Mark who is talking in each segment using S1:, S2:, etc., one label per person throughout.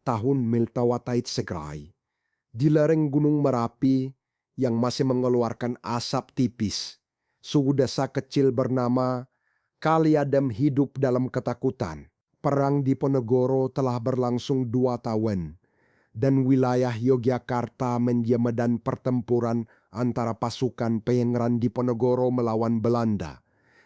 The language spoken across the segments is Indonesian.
S1: tahun Miltawatait Segrai. Di lereng Gunung Merapi yang masih mengeluarkan asap tipis, suku desa kecil bernama Kaliadem hidup dalam ketakutan. Perang di Ponegoro telah berlangsung 2 tahun, dan wilayah Yogyakarta menjadi medan pertempuran antara pasukan Pengran di Ponegoro melawan Belanda.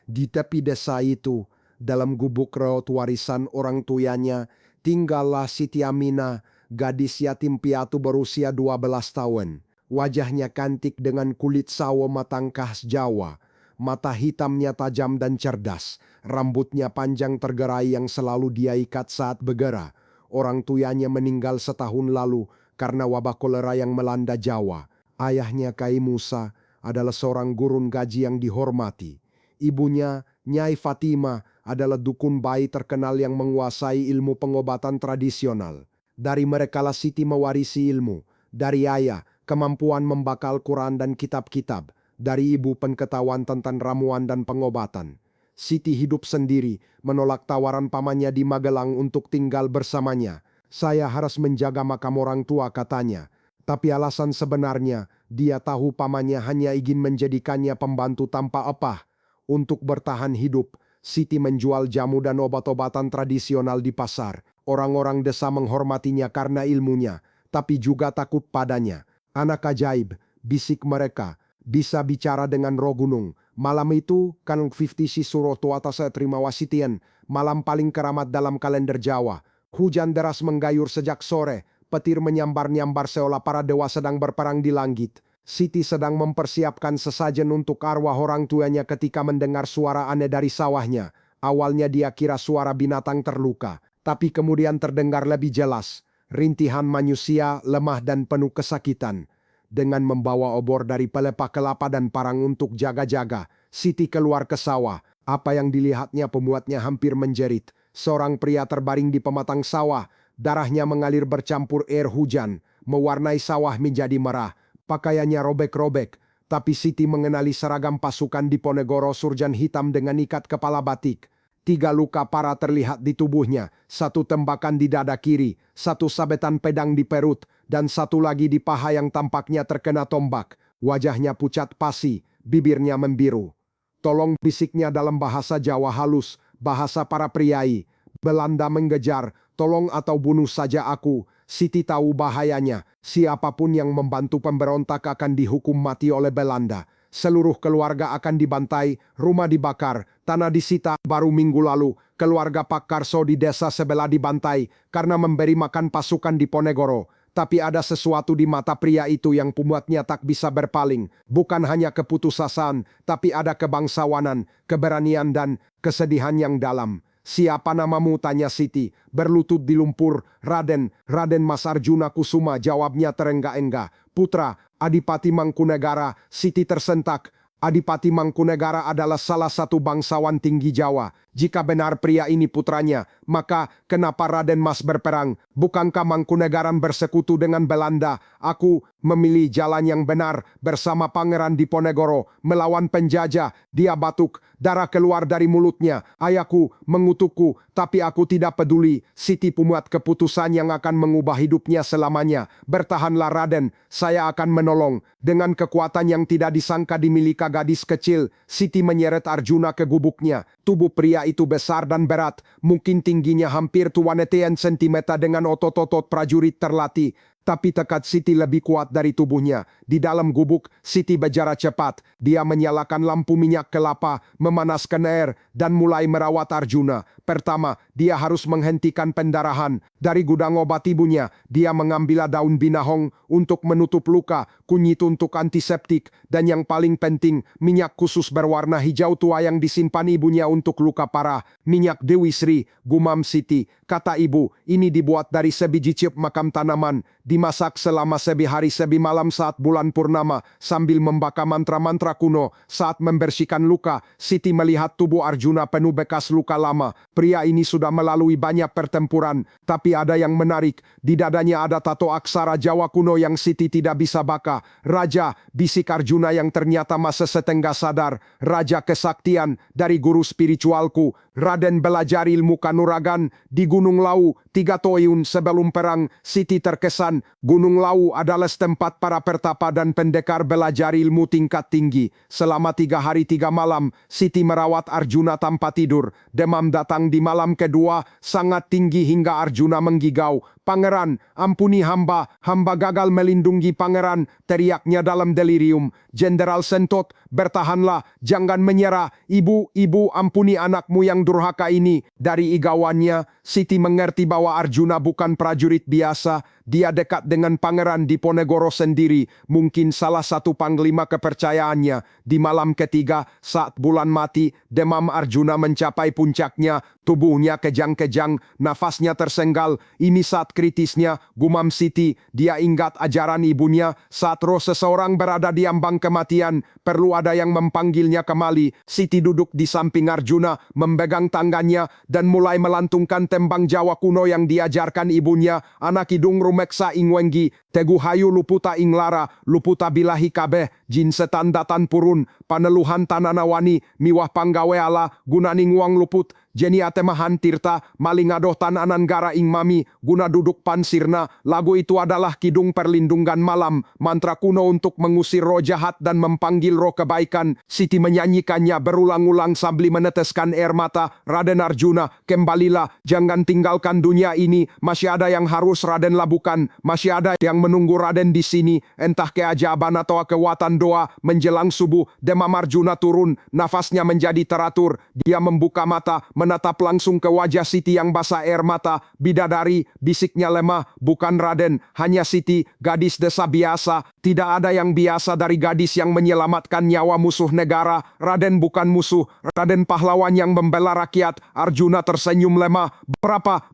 S1: Di tepi desa itu, dalam gubuk raut warisan orang tuanya, tinggallah Siti Aminah, gadis yatim piatu berusia 12 tahun. Wajahnya cantik dengan kulit sawo matang khas Jawa. Mata hitamnya tajam dan cerdas. Rambutnya panjang tergerai yang selalu dia ikat saat bergerak. Orang tuanya meninggal setahun lalu karena wabah kolera yang melanda Jawa. Ayahnya Kai Musa adalah seorang gurun gaji yang dihormati. Ibunya, Nyai Fatima, adalah dukun bayi terkenal yang menguasai ilmu pengobatan tradisional. Dari merekalah Siti mewarisi ilmu. Dari ayah, kemampuan membaca Al-Quran dan kitab-kitab. Dari ibu, pengetahuan tentang ramuan dan pengobatan. Siti hidup sendiri, menolak tawaran pamannya di Magelang untuk tinggal bersamanya. Saya harus menjaga makam orang tua, katanya. Tapi alasan sebenarnya, dia tahu pamannya hanya ingin menjadikannya pembantu tanpa upah. Untuk bertahan hidup, Siti menjual jamu dan obat-obatan tradisional di pasar. Orang-orang desa menghormatinya karena ilmunya, tapi juga takut padanya. Anak ajaib, bisik mereka, bisa bicara dengan roh gunung. Malam itu, Kanung 50 si Suroto atas terima wasitian, malam paling keramat dalam kalender Jawa. Hujan deras menggayur sejak sore, petir menyambar-nyambar seolah para dewa sedang berperang di langit. Siti sedang mempersiapkan sesajen untuk arwah orang tuanya ketika mendengar suara aneh dari sawahnya. Awalnya dia kira suara binatang terluka, tapi kemudian terdengar lebih jelas. Rintihan manusia lemah dan penuh kesakitan. Dengan membawa obor dari pelepah kelapa dan parang untuk jaga-jaga, Siti keluar ke sawah. Apa yang dilihatnya membuatnya hampir menjerit. Seorang pria terbaring di pematang sawah, darahnya mengalir bercampur air hujan, mewarnai sawah menjadi merah. Pakaiannya robek-robek, tapi Siti mengenali seragam pasukan di Ponegoro, surjan hitam dengan ikat kepala batik. 3 luka parah terlihat di tubuhnya, 1 tembakan di dada kiri, 1 sabetan pedang di perut, dan 1 lagi di paha yang tampaknya terkena tombak. Wajahnya pucat pasi, bibirnya membiru. Tolong, bisiknya dalam bahasa Jawa halus, bahasa para priai. Belanda mengejar, tolong atau bunuh saja aku. Siti tahu bahayanya, siapapun yang membantu pemberontak akan dihukum mati oleh Belanda. Seluruh keluarga akan dibantai, rumah dibakar, tanah disita. Baru minggu lalu, keluarga Pak Karso di desa sebelah dibantai karena memberi makan pasukan di Ponegoro. Tapi ada sesuatu di mata pria itu yang membuatnya tak bisa berpaling. Bukan hanya keputusasaan, tapi ada kebangsawanan, keberanian dan kesedihan yang dalam. Siapa namamu, tanya Siti, berlutut di lumpur. Raden Mas Arjuna Kusuma, jawabnya terenggak-enggak. Putra, Adipati Mangkunegara. Siti tersentak. Adipati Mangkunegara adalah salah satu bangsawan tinggi Jawa. Jika benar pria ini putranya, maka kenapa Raden Mas berperang? Bukankah Mangkunegaran bersekutu dengan Belanda? Aku memilih jalan yang benar bersama Pangeran Diponegoro melawan penjajah. Dia batuk, darah keluar dari mulutnya. Ayahku mengutukku, tapi aku tidak peduli. Siti membuat keputusan yang akan mengubah hidupnya selamanya. Bertahanlah Raden, saya akan menolong. Dengan kekuatan yang tidak disangka dimiliki gadis kecil, Siti menyeret Arjuna ke gubuknya. Tubuh pria itu besar dan berat, mungkin tingginya hampir 20 cm dengan otot-otot prajurit terlatih. Tapi tekad Siti lebih kuat dari tubuhnya. Di dalam gubuk, Siti berjarak cepat. Dia menyalakan lampu minyak kelapa, memanaskan air, dan mulai merawat Arjuna. Pertama, dia harus menghentikan pendarahan. Dari gudang obat ibunya, dia mengambil daun binahong untuk menutup luka, kunyit untuk antiseptik, dan yang paling penting, minyak khusus berwarna hijau tua yang disimpan ibunya untuk luka parah. Minyak Dewi Sri, gumam Siti. Kata ibu, ini dibuat dari sebiji cip makam tanaman. Dimasak selama 1 hari 1 malam saat bulan purnama, sambil membaca mantra-mantra kuno. Saat membersihkan luka, Siti melihat tubuh Arjuna penuh bekas luka lama. Pria ini sudah melalui banyak pertempuran, tapi ada yang menarik. Di dadanya ada tato aksara Jawa kuno yang Siti tidak bisa baca. Raja, bisik Arjuna yang ternyata masih setengah sadar. Raja kesaktian dari guru spiritualku. Raden belajar ilmu kanuragan di Gunung Lau. 3 tahun sebelum perang, Siti terkesan Gunung Lawu adalah tempat para pertapa dan pendekar belajar ilmu tingkat tinggi. Selama 3 hari 3 malam, Siti merawat Arjuna tanpa tidur. Demam datang di malam kedua, sangat tinggi hingga Arjuna menggigau. "Pangeran, ampuni hamba, hamba gagal melindungi pangeran," teriaknya dalam delirium. Jenderal Sentot, "Bertahanlah, jangan menyerah. Ibu, ampuni anakmu yang durhaka ini." Dari igawannya, Siti mengerti bahwa Arjuna bukan prajurit biasa. Dia dekat dengan Pangeran Diponegoro sendiri, mungkin salah satu panglima kepercayaannya. Di malam ketiga, saat bulan mati, demam Arjuna mencapai puncaknya. Tubuhnya kejang-kejang, nafasnya tersenggal. Ini saat kritisnya, gumam Siti. Dia ingat ajaran ibunya, saat roh seseorang berada di ambang kematian, perlu ada yang memanggilnya kembali. Siti duduk di samping Arjuna, memegang tangannya, dan mulai melantungkan tembang Jawa kuno yang diajarkan ibunya. "Anak hidung rumeksa ing wenggi, teguh hayu luputa ing lara, luputa bilahi kabeh, jin setan datan purun, paneluhan tananawani, miwah panggawe ala, gunaning uang luput, jeni atemahan tirta, maling adoh tananan gara ing mami, guna duduk pansirna." Lagu itu adalah kidung perlindungan malam, mantra kuno untuk mengusir roh jahat dan memanggil roh kebaikan. Siti menyanyikannya berulang-ulang sambil meneteskan air mata. "Raden Arjuna, kembalilah, jangan tinggalkan dunia ini. Masih ada yang harus Raden lakukan, masih ada yang menunggu Raden di sini." Entah keajaiban atau kekuatan doa, menjelang subuh, demam Arjuna turun, nafasnya menjadi teratur. Dia membuka mata, menatap langsung ke wajah Siti yang basah air mata. "Bidadari," bisiknya lemah, "bukan Raden, hanya Siti, gadis desa biasa. Tidak ada yang biasa dari gadis yang menyelamatkan nyawa musuh negara. Raden bukan musuh, Raden pahlawan yang membela rakyat." Arjuna tersenyum lemah.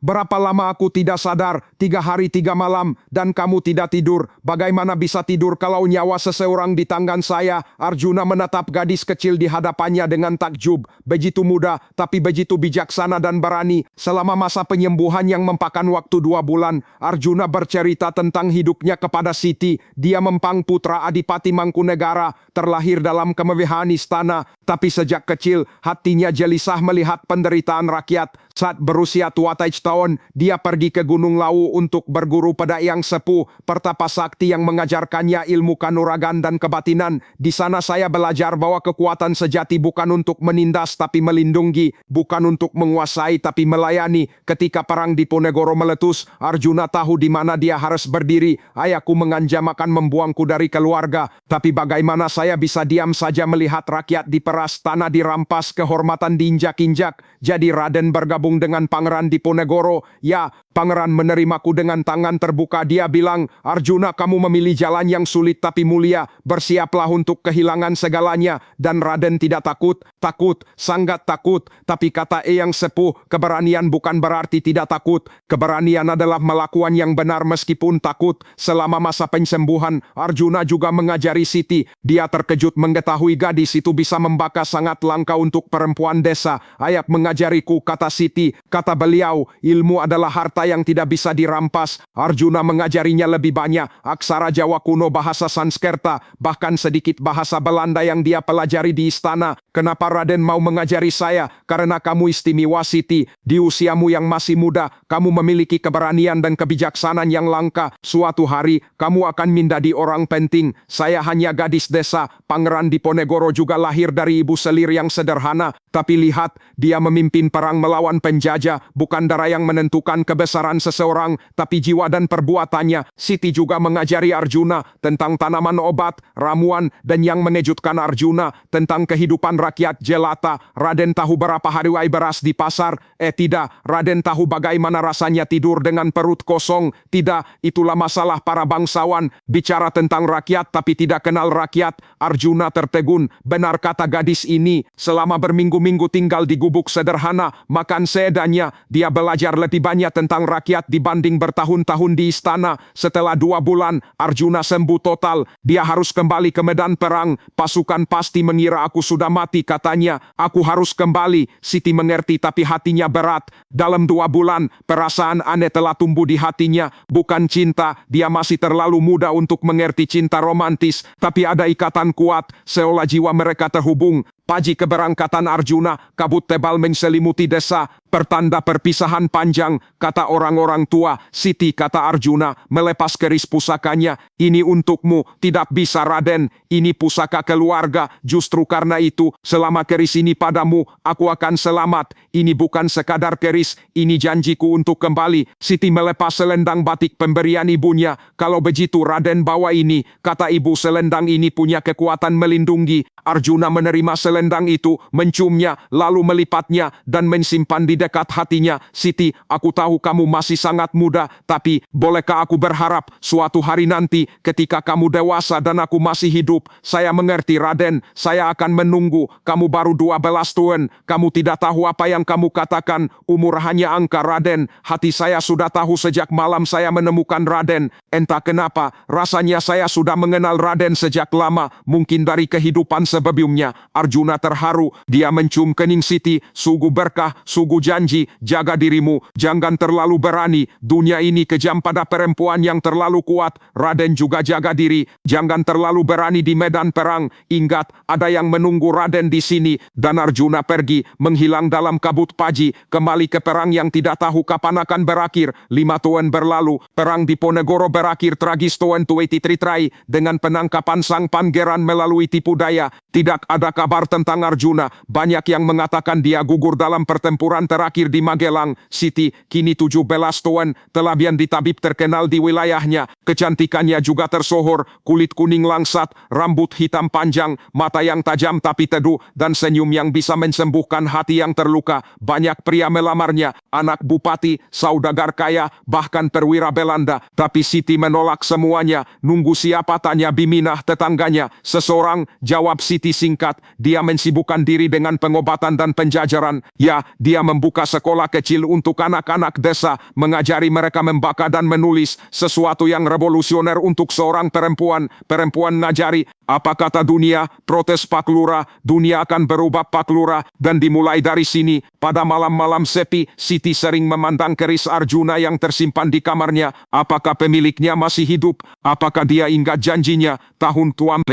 S1: Berapa lama aku tidak sadar? 3 hari 3 malam, dan kamu tidak tidur. Bagaimana bisa tidur kalau nyawa seseorang di tangan saya?" Arjuna menatap gadis kecil di hadapannya dengan takjub. Begitu muda, tapi begitu bijaksana dan berani. Selama masa penyembuhan yang memakan waktu 2 bulan, Arjuna bercerita tentang hidupnya kepada Siti. Dia mempang putra Adipati Mangkunegara, terlahir dalam kemewahan istana. Tapi sejak kecil, hatinya gelisah melihat penderitaan rakyat. Saat berusia 17 tahun, dia pergi ke Gunung Lawu untuk berguru pada Yang Sepuh, pertapa sakti yang mengajarkannya ilmu kanuragan dan kebatinan. "Di sana saya belajar bahwa kekuatan sejati bukan untuk menindas tapi melindungi, bukan untuk menguasai tapi melayani." Ketika perang Diponegoro meletus, Arjuna tahu di mana dia harus berdiri. "Ayahku mengancam akan membuangku dari keluarga, tapi bagaimana saya bisa diam saja melihat rakyat diperas, tanah dirampas, kehormatan diinjak-injak?" Jadi Raden bergabung dengan Pangeran Diponegoro. "Ya, Pangeran menerimaku dengan tangan terbuka." Dia bilang, "Arjuna, kamu memilih jalan yang sulit tapi mulia. Bersiaplah untuk kehilangan segalanya." Dan Raden tidak takut, sangat takut. Tapi kata Eyang Sepuh, keberanian bukan berarti tidak takut. Keberanian adalah melakukan yang benar meskipun takut. Selama masa penyembuhan, Arjuna juga mengajari Siti. Dia terkejut mengetahui gadis itu bisa membaka sangat langka untuk perempuan desa. "Ayah mengajariku," kata Siti. Kata beliau, "ilmu adalah harta yang tidak bisa dirampas." Arjuna mengajarinya lebih banyak aksara Jawa kuno, bahasa Sanskerta, bahkan sedikit bahasa Belanda yang dia pelajari di istana. "Kenapa Raden mau mengajari saya?" "Karena kamu istimewa, Siti. Di usiamu yang masih muda, kamu memiliki keberanian dan kebijaksanaan yang langka. Suatu hari, kamu akan menjadi orang penting. Saya hanya gadis desa. Pangeran Diponegoro juga lahir dari ibu selir yang sederhana. Tapi lihat, dia memimpin perang melawan penjajah. Bukan darah yang menentukan kebesaran seseorang, tapi jiwa dan perbuatannya." Siti juga mengajari Arjuna tentang tanaman obat, ramuan, dan yang mengejutkan Arjuna tentang kehidupan rakyat jelata. "Raden tahu berapa hari beras di pasar?" Tidak." "Raden tahu bagaimana rasanya tidur dengan perut kosong?" "Tidak." "Itulah masalah para bangsawan. Bicara tentang rakyat tapi tidak kenal rakyat." Arjuna tertegun. Benar kata gadis ini. Selama berminggu-minggu tinggal di gubuk sederhana, makan seadanya, dia belajar lebih banyak tentang rakyat dibanding bertahun-tahun di istana. Setelah 2 bulan, Arjuna sembuh total. "Dia harus kembali ke medan perang. Pasukan pasti mengira aku sudah mati," katanya. "Aku harus kembali." Siti mengerti tapi hatinya berat. Dalam 2 bulan, perasaan aneh telah tumbuh di hatinya. Bukan cinta, dia masih terlalu muda untuk mengerti cinta romantis. Tapi ada ikatan kuat, seolah jiwa mereka terhubung.
S2: Paji keberangkatan Arjuna, kabut tebal menyelimuti desa, pertanda perpisahan panjang, kata orang-orang tua. Siti, kata Arjuna, melepas keris pusakanya. Ini untukmu, tidak bisa Raden, ini pusaka keluarga. Justru karena itu, selama keris ini padamu, aku akan selamat. Ini bukan sekadar keris, ini janjiku untuk kembali. Siti melepas selendang batik pemberian ibunya. Kalau begitu Raden bawa ini, kata ibu, selendang ini punya kekuatan melindungi. Arjuna menerima selendang itu, menciumnya, lalu melipatnya, dan mensimpan di dekat hatinya. Siti, aku tahu kamu masih sangat muda, tapi bolehkah aku berharap suatu hari nanti ketika kamu dewasa dan aku masih hidup? Saya mengerti Raden, saya akan menunggu. Kamu baru 12 tahun, kamu tidak tahu apa yang kamu katakan. Umur hanya angka Raden. Hati saya sudah tahu sejak malam saya menemukan Raden. Entah kenapa, rasanya saya sudah mengenal Raden sejak lama, mungkin dari kehidupan sebelumnya. Arjuna terharu, dia mencium kening Siti. Sungguh berkah, sungguh janji, jaga dirimu, jangan terlalu berani. Dunia ini kejam pada perempuan yang terlalu kuat. Raden juga jaga diri, jangan terlalu berani di medan perang. Ingat, ada yang menunggu Raden di sini. Dan Arjuna pergi, menghilang dalam kabut Paji, kembali ke perang yang tidak tahu kapan akan berakhir. 5 tahun berlalu, perang di Ponegoro berakhir tragis tahun 23 dengan penangkapan sang pangeran melalui tipu daya. Tidak ada kabar tentang Arjuna. Banyak yang mengatakan dia gugur dalam pertempuran terakhir di Magelang. Siti, kini 17 tahun, telah menjadi tabib terkenal di wilayahnya. Kecantikannya juga tersohor, kulit kuning langsat, rambut hitam panjang, mata yang tajam tapi teduh, dan senyum yang bisa mensembuhkan hati yang terluka. Banyak pria melamarnya, anak bupati, saudagar kaya, bahkan perwira Belanda. Tapi Siti menolak semuanya. Nunggu siapa, tanya Biminah tetangganya. Seseorang, jawab Siti singkat. Dia mensibukkan diri dengan pengobatan dan penjajaran. Ya, dia membuka sekolah kecil untuk anak-anak desa, mengajari mereka membaca dan menulis, sesuatu yang revolusioner untuk seorang perempuan. Perempuan ngajari, apa kata dunia? Protes Pak Lurah, dunia akan berubah Pak Lurah. Dan dimulai dari sini, pada malam-malam sepi, Siti sering memandang keris Arjuna yang tersimpan di kamarnya. Apakah pemiliknya masih hidup? Apakah dia ingat janjinya? Tahun tua, 5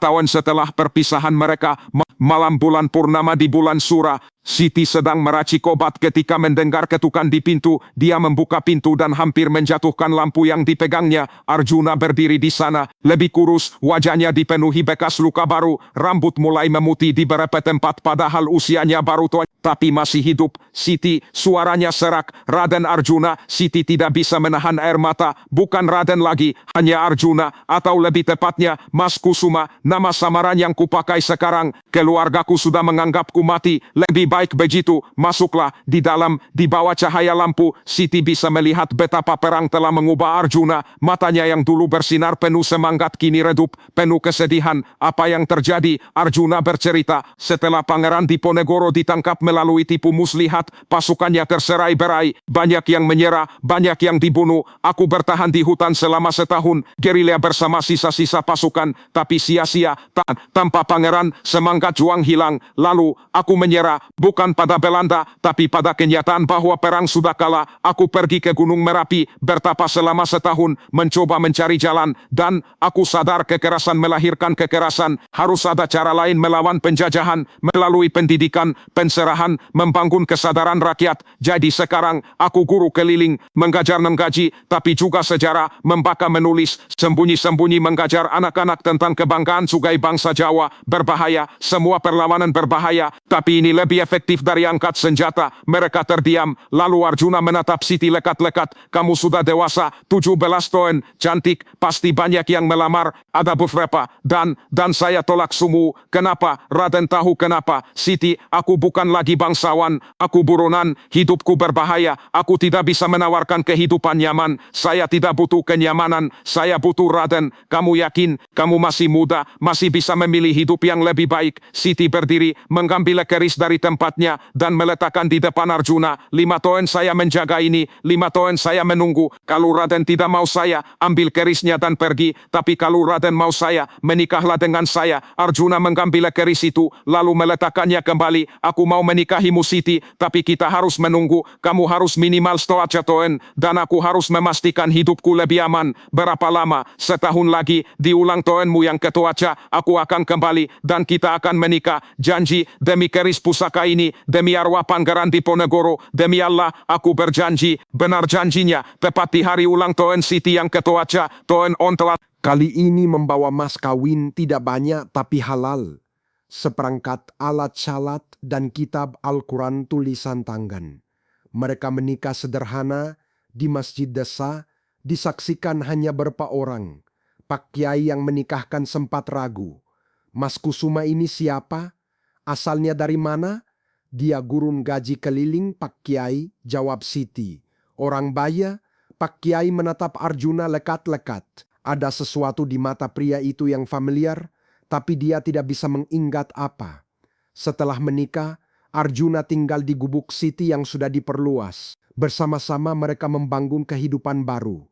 S2: tahun setelah perpisahan mereka, malam bulan purnama di bulan Sura, Siti sedang meracik obat ketika mendengar ketukan di pintu. Dia membuka pintu dan hampir menjatuhkan lampu yang dipegangnya. Arjuna berdiri di sana, lebih kurus, wajahnya dipenuhi bekas luka baru, rambut mulai memutih di beberapa tempat padahal usianya baru tua, tapi masih hidup. Siti, suaranya serak. Raden Arjuna. Siti tidak bisa menahan air mata. Bukan Raden lagi, hanya Arjuna, atau lebih tepatnya Mas Kusuma, nama samaran yang kupakai sekarang. Keluargaku sudah menganggapku mati. Lebih baik begitu, masuklah. Di dalam, di bawah cahaya lampu, Siti bisa melihat betapa perang telah mengubah Arjuna. Matanya yang dulu bersinar penuh semangat kini redup, penuh kesedihan. Apa yang terjadi? Arjuna bercerita. Setelah Pangeran Diponegoro ditangkap melalui tipu muslihat, pasukannya terserai-berai. Banyak yang menyerah, banyak yang dibunuh. Aku bertahan di hutan selama setahun, gerilya bersama sisa-sisa pasukan, tapi sia-sia. Tanpa Pangeran, semangat juang hilang. Lalu, aku menyerah. Bukan pada Belanda, tapi pada kenyataan bahwa perang sudah kalah. Aku pergi ke Gunung Merapi, bertapa selama setahun, mencoba mencari jalan, dan aku sadar kekerasan melahirkan kekerasan. Harus ada cara lain melawan penjajahan, melalui pendidikan, penserahan, membangun kesadaran rakyat. Jadi sekarang, aku guru keliling, mengajar menggaji, tapi juga sejarah, membaca menulis, sembunyi-sembunyi mengajar anak-anak tentang kebanggaan sungai bangsa Jawa. Berbahaya, semua perlawanan berbahaya, tapi ini lebih efektif dari angkat senjata. Mereka terdiam, lalu Arjuna menatap Siti lekat-lekat. Kamu sudah dewasa, 17 tahun, cantik, pasti banyak yang melamar, ada beberapa, dan saya tolak semua. Kenapa? Raden tahu kenapa. Siti, aku bukan lagi bangsawan, aku buronan, hidupku berbahaya, aku tidak bisa menawarkan kehidupan nyaman, saya tidak butuh kenyamanan, saya butuh Raden. Kamu yakin? Kamu masih muda, masih bisa memilih hidup yang lebih baik. Siti berdiri, mengambil keris dari tempat tempatnya dan meletakkan di depan Arjuna. 5 tahun saya menjaga ini, 5 tahun saya menunggu. Kalau Raden tidak mau saya, ambil kerisnya dan pergi. Tapi kalau Raden mau saya, menikahlah dengan saya. Arjuna mengambil keris itu, lalu meletakkannya kembali. Aku mau menikahimu Siti, tapi kita harus menunggu. Kamu harus minimal setelah tahun, dan aku harus memastikan hidupku lebih aman. Berapa lama? Setahun lagi, di ulang tahunmu yang ketua, aku akan kembali dan kita akan menikah. Janji, demi keris pusaka ini, demi arwah Pangeran Diponegoro, demi Allah, aku berjanji. Benar janjinya, tepat di hari ulang tahun Siti yang ketua, tahun on telah.
S1: Kali ini membawa mas kawin tidak banyak tapi halal. Seperangkat alat syalat dan kitab Al-Quran tulisan tangan. Mereka menikah sederhana di masjid desa, disaksikan hanya beberapa orang. Pak Kiai yang menikahkan sempat ragu. Mas Kusuma ini siapa? Asalnya dari mana? Dia gurun gaji keliling Pak Kiai, jawab Siti. Orang baya, Pak Kiai menatap Arjuna lekat-lekat. Ada sesuatu di mata pria itu yang familiar, tapi dia tidak bisa mengingat apa. Setelah menikah, Arjuna tinggal di gubuk Siti yang sudah diperluas. Bersama-sama mereka membangun kehidupan baru.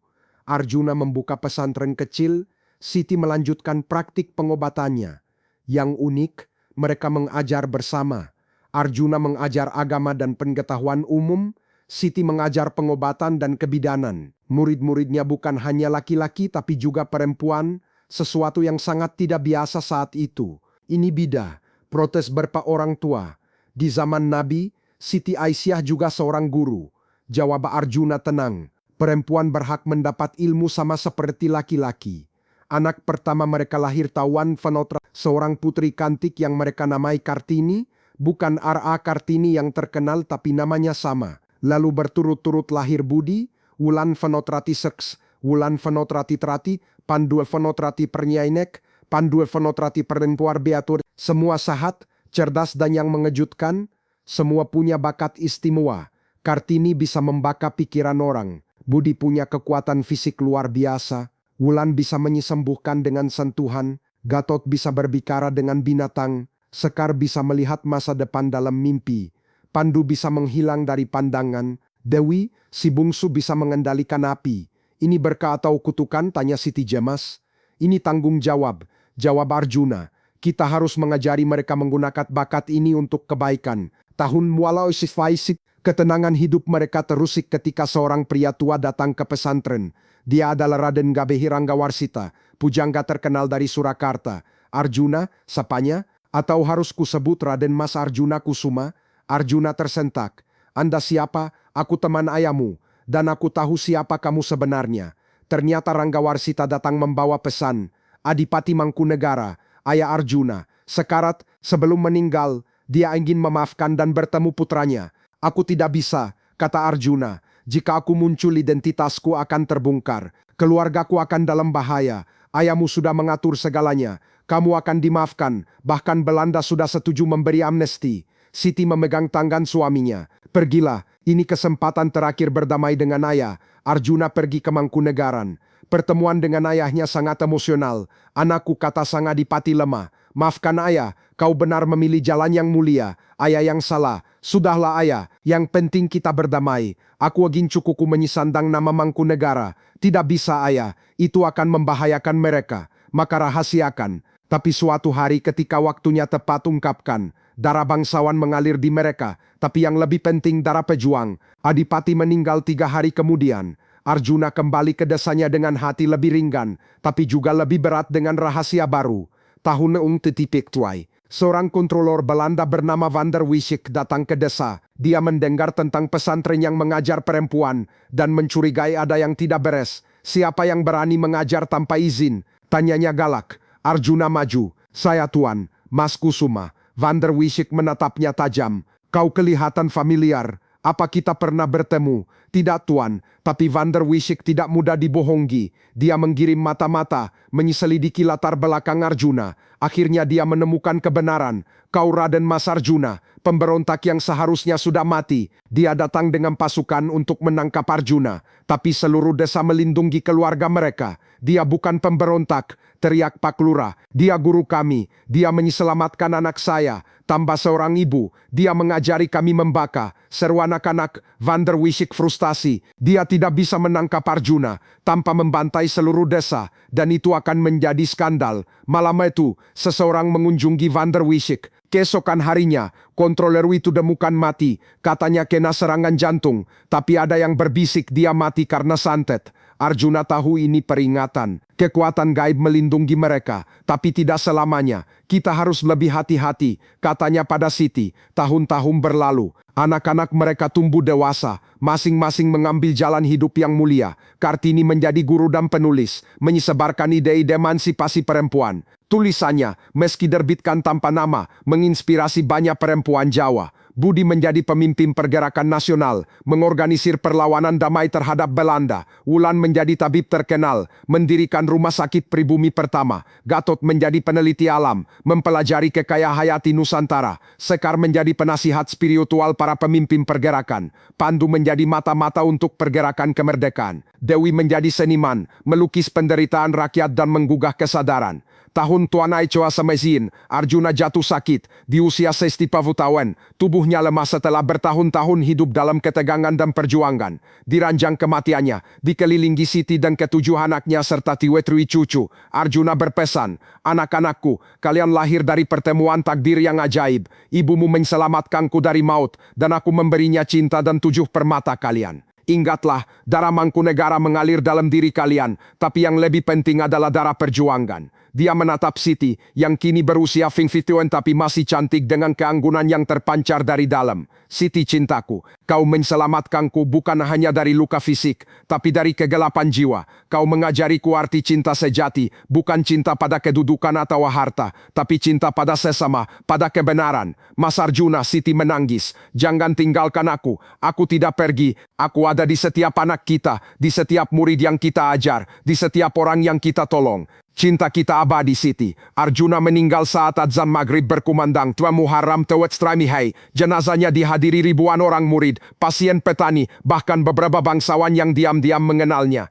S1: Arjuna membuka pesantren kecil, Siti melanjutkan praktik pengobatannya. Yang unik, mereka mengajar bersama. Arjuna mengajar agama dan pengetahuan umum, Siti mengajar pengobatan dan kebidanan. Murid-muridnya bukan hanya laki-laki tapi juga perempuan, sesuatu yang sangat tidak biasa saat itu. Ini bida, protes beberapa orang tua. Di zaman Nabi, Siti Aisyah juga seorang guru. Jawab Arjuna tenang. Perempuan berhak mendapat ilmu sama seperti laki-laki. Anak pertama mereka lahir Tawan Fenotra, seorang putri cantik yang mereka namai Kartini, bukan R.A. Kartini yang terkenal tapi namanya sama. Lalu berturut-turut lahir Budi, Wulan Fenotrati Seks, Wulan Fenotrati Trati, Pandul Fenotrati Pernyainek, Pandul Fenotrati Perempuan Beatur. Semua sahat, cerdas dan yang mengejutkan, semua punya bakat istimewa. Kartini bisa membaka pikiran orang. Budi punya kekuatan fisik luar biasa. Wulan bisa menyembuhkan dengan sentuhan. Gatot bisa berbicara dengan binatang. Sekar bisa melihat masa depan dalam mimpi. Pandu bisa menghilang dari pandangan. Dewi, si bungsu bisa mengendalikan api. Ini berkah atau kutukan? Tanya Siti Jemas. Ini tanggung jawab. Jawab Arjuna. Kita harus mengajari mereka menggunakan bakat ini untuk kebaikan. Tahun mualau sifaisit. Ketenangan hidup mereka terusik ketika seorang pria tua datang ke pesantren. Dia adalah Raden Gabehi Ranggawarsita, pujangga terkenal dari Surakarta. Arjuna, sapanya, atau harus kusebut Raden Mas Arjuna Kusuma? Arjuna tersentak. Anda siapa? Aku teman ayahmu, dan aku tahu siapa kamu sebenarnya. Ternyata Ranggawarsita datang membawa pesan. Adipati Mangkunegara, ayah Arjuna, sekarat sebelum meninggal, dia ingin memaafkan dan bertemu putranya. Aku tidak bisa, kata Arjuna. Jika aku muncul identitasku akan terbongkar. Keluargaku akan dalam bahaya. Ayahmu sudah mengatur segalanya. Kamu akan dimaafkan. Bahkan Belanda sudah setuju memberi amnesti. Siti memegang tangan suaminya. Pergilah, ini kesempatan terakhir berdamai dengan ayah. Arjuna pergi ke Mangkunegaran. Pertemuan dengan ayahnya sangat emosional. Anakku, kata sang adipati lemah. Maafkan ayah, kau benar memilih jalan yang mulia. Ayah yang salah. Sudahlah ayah, yang penting kita berdamai. Aku ingin cukuku menyandang nama Mangkunegara. Tidak bisa ayah, itu akan membahayakan mereka. Maka rahasiakan. Tapi suatu hari ketika waktunya tepat ungkapkan. Darah bangsawan mengalir di mereka. Tapi yang lebih penting darah pejuang. Adipati meninggal 3 hari kemudian. Arjuna kembali ke desanya dengan hati lebih ringan. Tapi juga lebih berat dengan rahasia baru. Tahun Tetipik Tuai. Seorang kontrolor Belanda bernama Van der Wissik datang ke desa. Dia mendengar tentang pesantren yang mengajar perempuan dan mencurigai ada yang tidak beres. Siapa yang berani mengajar tanpa izin? Tanyanya galak. Arjuna maju. Saya tuan, Mas Kusuma. Van der Wissik menatapnya tajam. Kau kelihatan familiar. Apa kita pernah bertemu? Tidak tuan, tapi Van der Wissik tidak mudah dibohongi. Dia menggiring mata-mata, menyeselidiki latar belakang Arjuna. Akhirnya dia menemukan kebenaran. Kau Raden Mas Arjuna, pemberontak yang seharusnya sudah mati. Dia datang dengan pasukan untuk menangkap Arjuna. Tapi seluruh desa melindungi keluarga mereka. Dia bukan pemberontak, teriak Pak Lurah. Dia guru kami. Dia menyelamatkan anak saya. Tambah seorang ibu, dia mengajari kami membaka. Seru anak-anak, Van der Wishik frustasi. Dia tidak bisa menangkap Arjuna tanpa membantai seluruh desa, dan itu akan menjadi skandal. Malam itu, seseorang mengunjungi Van der Wishik. Keesokan harinya, kontroler itu ditemukan mati. Katanya kena serangan jantung, tapi ada yang berbisik dia mati karena santet. Arjuna tahu ini peringatan. Kekuatan gaib melindungi mereka, tapi tidak selamanya. Kita harus lebih hati-hati, katanya pada Siti. Tahun-tahun berlalu, anak-anak mereka tumbuh dewasa, masing-masing mengambil jalan hidup yang mulia. Kartini menjadi guru dan penulis, menyebarkan ide-ide emansipasi perempuan. Tulisannya, meski terbitkan tanpa nama, menginspirasi banyak perempuan Jawa. Budi menjadi pemimpin pergerakan nasional, mengorganisir perlawanan damai terhadap Belanda. Wulan menjadi tabib terkenal, mendirikan rumah sakit pribumi pertama. Gatot menjadi peneliti alam, mempelajari kekayaan hayati Nusantara. Sekar menjadi penasihat spiritual para pemimpin pergerakan. Pandu menjadi mata-mata untuk pergerakan kemerdekaan. Dewi menjadi seniman, melukis penderitaan rakyat dan menggugah kesadaran. Tahun Tuanai Choa Semezin, Arjuna jatuh sakit di usia 60 tahun. Tubuhnya lemah setelah bertahun-tahun hidup dalam ketegangan dan perjuangan. Di ranjang kematiannya, dikelilingi Siti dan ketujuh anaknya serta tiwetri cucu. Arjuna berpesan, anak-anakku, kalian lahir dari pertemuan takdir yang ajaib. Ibumu menyelamatkanku dari maut, dan aku memberinya cinta dan 7 permata kalian. Ingatlah, darah Mangkunegara mengalir dalam diri kalian, tapi yang lebih penting adalah darah perjuangan. Dia menatap Siti, yang kini berusia 51 tapi masih cantik dengan keanggunan yang terpancar dari dalam. Siti cintaku, kau menyelamatkanku bukan hanya dari luka fisik, tapi dari kegelapan jiwa. Kau mengajariku arti cinta sejati, bukan cinta pada kedudukan atau harta, tapi cinta pada sesama, pada kebenaran. Mas Arjuna, Siti menangis. Jangan tinggalkan aku tidak pergi. Aku ada di setiap anak kita, di setiap murid yang kita ajar, di setiap orang yang kita tolong. Cinta kita abadi Siti. Arjuna meninggal saat adzan maghrib berkumandang. Tua Muharram Tewet Stramihai. Jenazahnya dihadiri ribuan orang murid, pasien petani, bahkan beberapa bangsawan yang diam-diam mengenalnya.